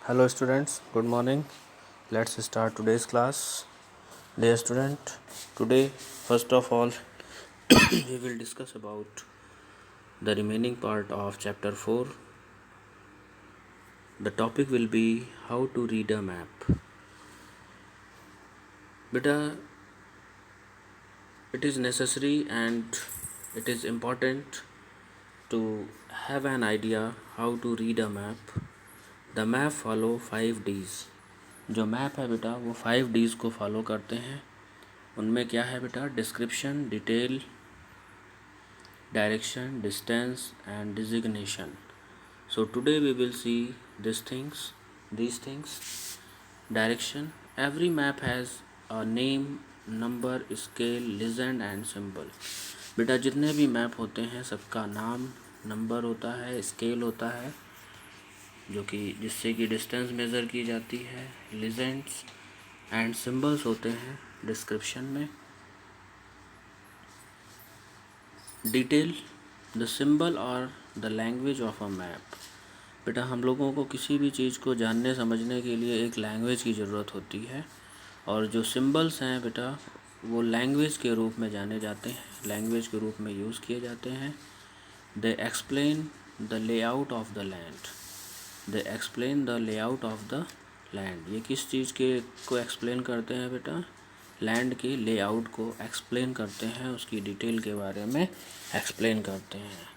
Hello students, good morning. Let's start today's class. Dear student, today first of all we will discuss about the remaining part of chapter 4. The topic will be how to read a map. Beta, it is necessary and it is important to have an idea how to read a map. The map follow 5 Ds. जो map है बेटा वो 5 Ds को follow करते हैं. उनमें क्या है बेटा? Description, detail, direction, distance and designation. So today we will see these things. Direction. Every map has a name, number, scale, legend and symbol. बेटा जितने भी मैप होते हैं सबका नाम, नंबर होता है, स्केल होता है जो कि जिससे कि डिस्टेंस मेज़र की जाती है, लेजेंड्स एंड सिंबल्स होते हैं डिस्क्रिप्शन में. डिटेल, द सिंबल और the language of a map. बेटा हम लोगों को किसी भी चीज़ को जानने समझने के लिए एक लैंग्वेज की ज़रूरत होती है और जो सिंबल्स हैं बेटा वो लैंग्वेज के रूप में जाने जाते हैं, लैंग्वेज के रूप में यूज़ किए जाते हैं. They explain the layout of the land. They explain the layout of the land. ये किस चीज़ के को एक्सप्लेन करते हैं बेटा? लैंड के लेआउट को एक्सप्लेन करते हैं, उसकी डिटेल के बारे में एक्सप्लेन करते हैं.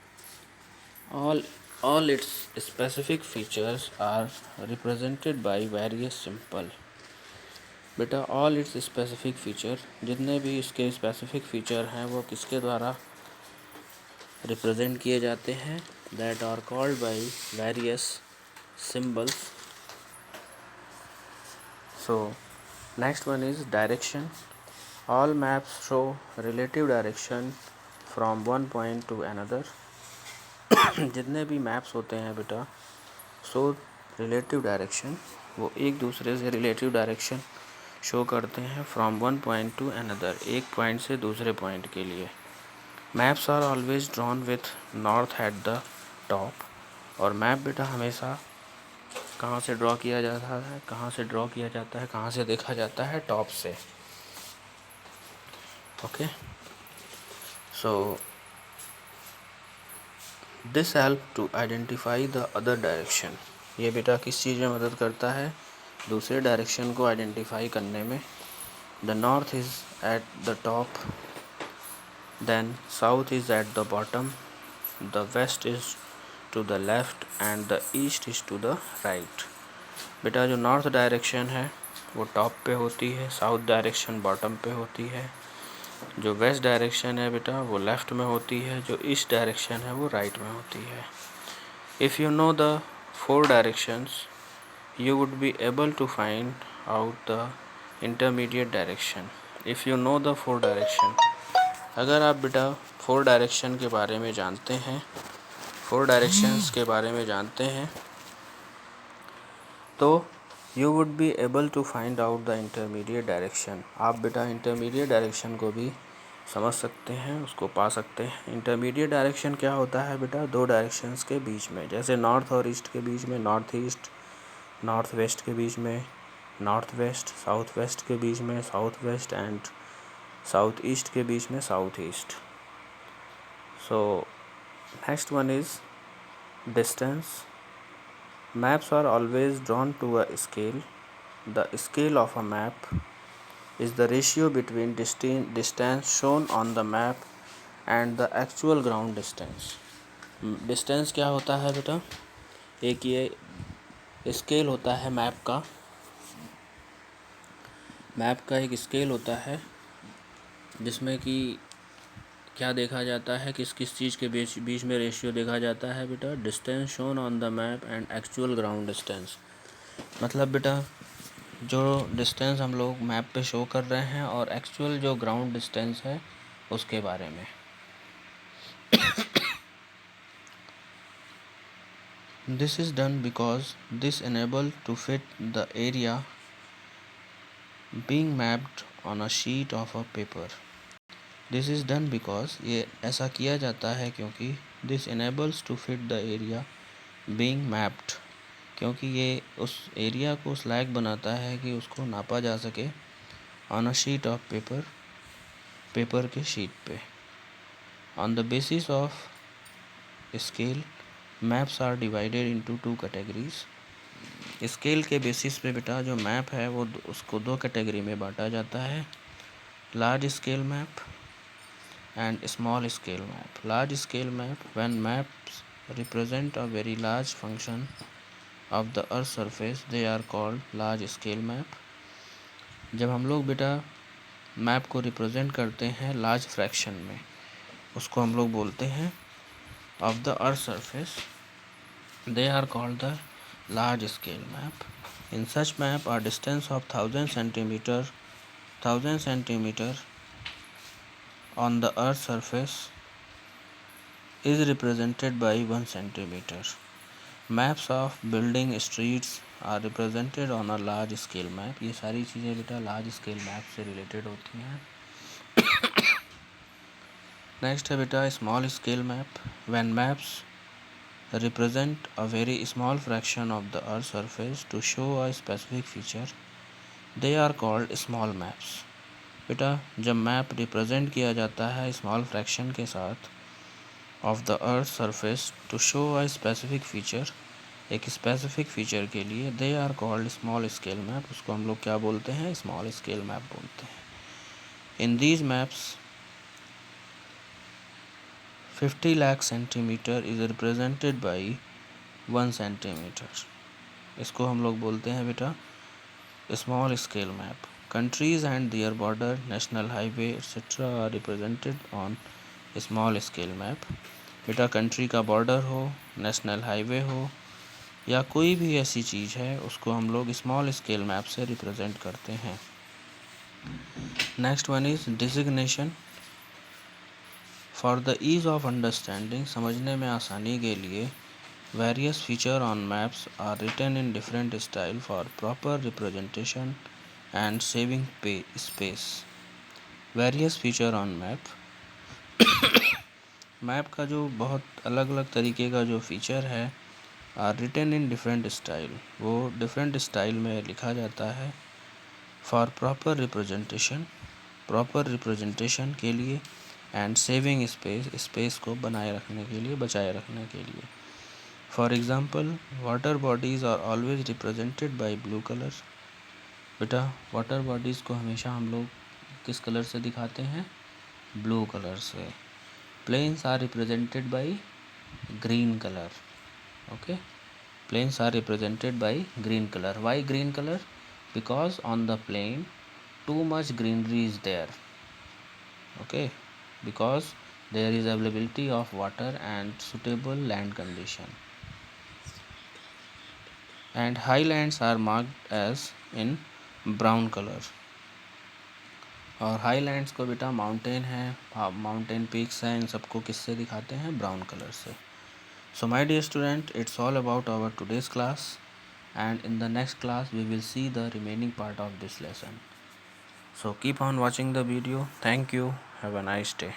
all its specific features are represented by various symbol. बेटा all its specific feature, जितने भी इसके स्पेसिफिक फीचर हैं वो किसके द्वारा रिप्रेजेंट किए जाते हैं? that are called by various symbols. So next one is direction. All maps show relative direction from one point to another. जितने भी मैप्स होते हैं बेटा शो रिलेटिव डायरेक्शन, वो एक दूसरे से रिलेटिव डायरेक्शन शो करते हैं from one point to another, एक पॉइंट से दूसरे पॉइंट के लिए. Maps are always drawn with north at the top. और मैप बेटा हमेशा कहाँ से ड्रॉ किया जाता है, कहाँ से देखा जाता है? टॉप से. Okay, so this help to identify the other direction. ये बेटा किस चीज़ में मदद करता है? दूसरे डायरेक्शन को आइडेंटिफाई करने में. The north is at the top, then south is at the bottom, the west is to the left and the east is to the right. बेटा जो नॉर्थ डायरेक्शन है वो टॉप पे होती है, साउथ डायरेक्शन बॉटम पे होती है, जो वेस्ट डायरेक्शन है बेटा वो लेफ़्ट में होती है, जो ईस्ट डायरेक्शन है वो राइट में होती है. If you know the 4 directions you would be able to find out the intermediate direction. If you know the 4 direction, अगर आप बेटा 4 डायरेक्शन के बारे में जानते हैं, 4 डायरेक्शंस के बारे में जानते हैं तो you would be able to find out the intermediate direction. आप बेटा इंटरमीडिएट डायरेक्शन को भी समझ सकते हैं, उसको पा सकते हैं. इंटरमीडिएट डायरेक्शन क्या होता है बेटा? 2 डायरेक्शंस के बीच में, जैसे नॉर्थ और ईस्ट के बीच में नॉर्थ ईस्ट, नॉर्थ वेस्ट के बीच में नॉर्थ वेस्ट, साउथ वेस्ट के बीच में south west and south east के बीच में south east. So next one is distance. Maps are always drawn to a scale. The scale of a map is the ratio between distance shown on the map and the actual ground distance. Distance क्या होता है बेटा? एक ये scale होता है map का एक स्केल होता है जिसमें कि क्या देखा जाता है, किस किस चीज़ के बीच में रेशियो देखा जाता है बेटा? Distance shown on the map and actual ground distance. मतलब बेटा जो डिस्टेंस हम लोग मैप पे शो कर रहे हैं और एक्चुअल जो ग्राउंड डिस्टेंस है उसके बारे में. This is done because this enable to fit the area being mapped on a sheet of a paper. This is done because ये ऐसा किया जाता है क्योंकि this enables to fit the area being mapped, क्योंकि ये उस एरिया को उस लायक बनाता है कि उसको नापा जा सके on a sheet of paper के शीट पे। On the basis of scale maps are divided into 2 categories. Scale के बेसिस पे बेटा जो मैप है वो उसको 2 कैटेगरी में बांटा जाता है, large scale map and small scale map. Large scale map when maps represent a very large function of the earth surface they are called large scale map. जब हम लोग बेटा मैप को रिप्रेजेंट करते हैं लार्ज फ्रैक्शन में, उसको हम लोग बोलते हैं of the earth surface, they are called the large scale map. In such map a distance of 1000 centimeter on the earth surface is represented by 1 centimeter. Maps of building streets are represented on a large scale map. ये सारी चीज़ें बेटा large scale map से related होती हैं। Next है बेटा small scale map. When maps represent a very small fraction of the earth's surface to show a specific feature, they are called small maps. बेटा जब मैप रिप्रेजेंट किया जाता है स्मॉल फ्रैक्शन के साथ of the earth surface to show a specific feature, एक specific feature के लिए, they are called small scale map. उसको हम लोग क्या बोलते हैं? स्मॉल स्केल मैप बोलते हैं। In these maps 50 lakh centimetre is represented by 1 centimetre. इसको हम लोग बोलते हैं बेटा small scale map. Countries and their border, national highway etcetera are represented on small scale map. बेटा कंट्री का बॉर्डर हो, नेशनल हाईवे हो या कोई भी ऐसी चीज़ है, उसको हम लोग स्मॉल स्केल मैप से रिप्रेजेंट करते हैं। Next one is designation. For the ease of understanding, समझने में आसानी के लिए, various feature on maps are written in different style for proper representation and saving space. Various feature on map, map का जो बहुत अलग अलग तरीके का जो फीचर है are written in different style, वो डिफरेंट स्टाइल में लिखा जाता है। फॉर प्रॉपर रिप्रेजेंटेशन के लिए एंड सेविंग स्पेस को बनाए रखने के लिए, बचाए रखने के लिए। For example water bodies are always represented by blue colour. बेटा वाटर बॉडीज़ को हमेशा हम लोग किस कलर से दिखाते हैं? ब्लू कलर से। Plains are represented by green colour. Okay, plains are represented by green color. Why green color? Because on the plain too much greenery is there. Okay, because there is availability of water and suitable land condition. And highlands are marked as in brown color. और highlands को बेटा mountain है, mountain peaks हैं, इन सबको किससे दिखाते हैं? Brown colour से। So my dear student, it's all about our today's class, and in the next class we will see the remaining part of this lesson. So keep on watching the video. Thank you. Have a nice day.